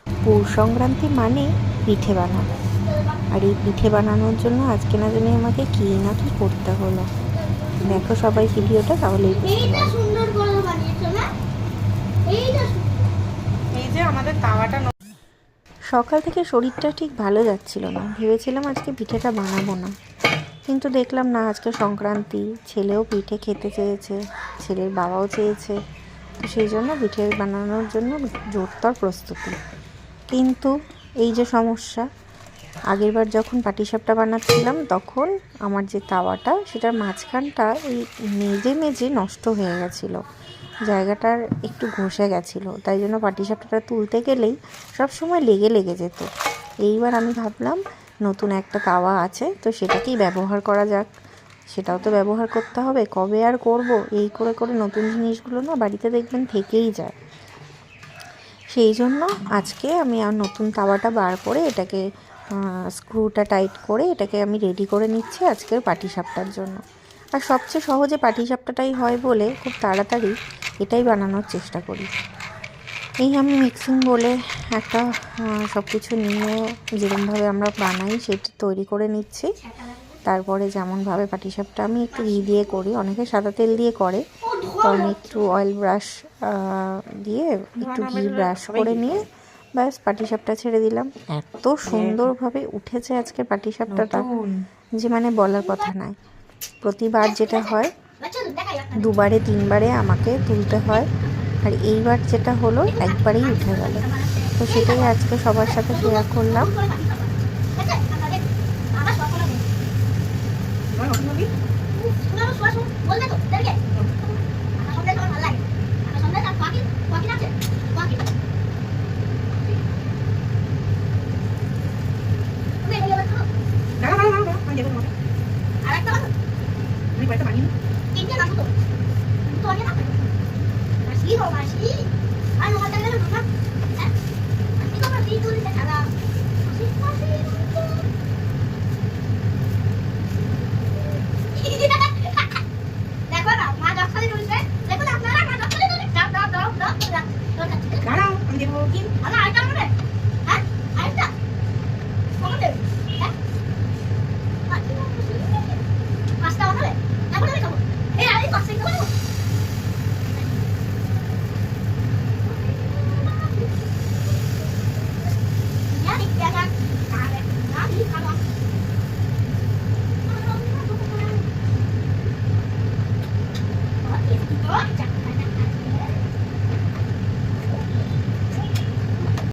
পৌষ সংক্রান্তি মানে পিঠে বানানো। আর এই পিঠে বানানোর জন্য আজকে না জানি আমাকে কী না কি করতে হলো। দেখো সবাই ভিডিওটা, তাহলেই বুঝতে পারবে। এই যে আমাদের তাওয়াটা সকাল থেকে শরীরটা ঠিক ভালো যাচ্ছিল না, ভেবেছিলাম আজকে পিঠেটা বানাবো না, কিন্তু দেখলাম না আজকে সংক্রান্তি, ছেলেও পিঠে খেতে চেয়েছে, ছেলের বাবাও চেয়েছে, তো সেই জন্য পিঠে বানানোর জন্য জোরদার প্রস্তুতি। কিন্তু এই যে সমস্যা, আগেরবার যখন পাটিসাপটা বানাচ্ছিলাম তখন আমার যে তাওয়াটা, সেটার মাঝখানটা এই মেজে মেজে নষ্ট হয়ে গেছিলো, জায়গাটার একটু ঘষে গেছিলো, তাই জন্য পাটিসাপটাটা তুলতে গেলেই সব সময় লেগে লেগে যেত। এইবার আমি ভাবলাম নতুন একটা তাওয়া আছে, তো সেটাকেই ব্যবহার করা যাক, সেটাও তো ব্যবহার করতে হবে, কবে আর করব, এই করে করে নতুন জিনিসগুলো না বাড়িতে দেখবেন থেকেই যায়। সেই জন্য আজকে আমি আর নতুন তাওয়াটা বার করে এটাকে স্ক্রুটা টাইট করে এটাকে আমি রেডি করে নিচ্ছি আজকের পাটিসাপটার জন্য। আর সবচেয়ে সহজে পাটিসাপটাটাই হয় বলে খুব তাড়াতাড়ি এটাই বানানোর চেষ্টা করি। এই আমি মিক্সিং বলে একটা সব কিছু নিয়ে যেরকমভাবে আমরা বানাই সেটা তৈরি করে নিচ্ছি। তারপরে যেমনভাবে পাটিসাপটা আমি একটু ঘি দিয়ে করি, অনেকে সাদা তেল দিয়ে করে, তো আমি একটু অয়েল ব্রাশ দিয়ে একটু ঘি ব্রাশ করে নিয়ে ব্যাস পাটিসাপটা ছেড়ে দিলাম। এত সুন্দরভাবে উঠেছে আজকের পাটিসাপটাটা যে মানে বলার কথা নয়। প্রতিবার যেটা হয় দুবারে তিনবারে আমাকে তুলতে হয়, আর এইবার যেটা হলো একবারেই উঠে গেল, তো সেটাই আজকে সবার সাথে শেয়ার করলাম।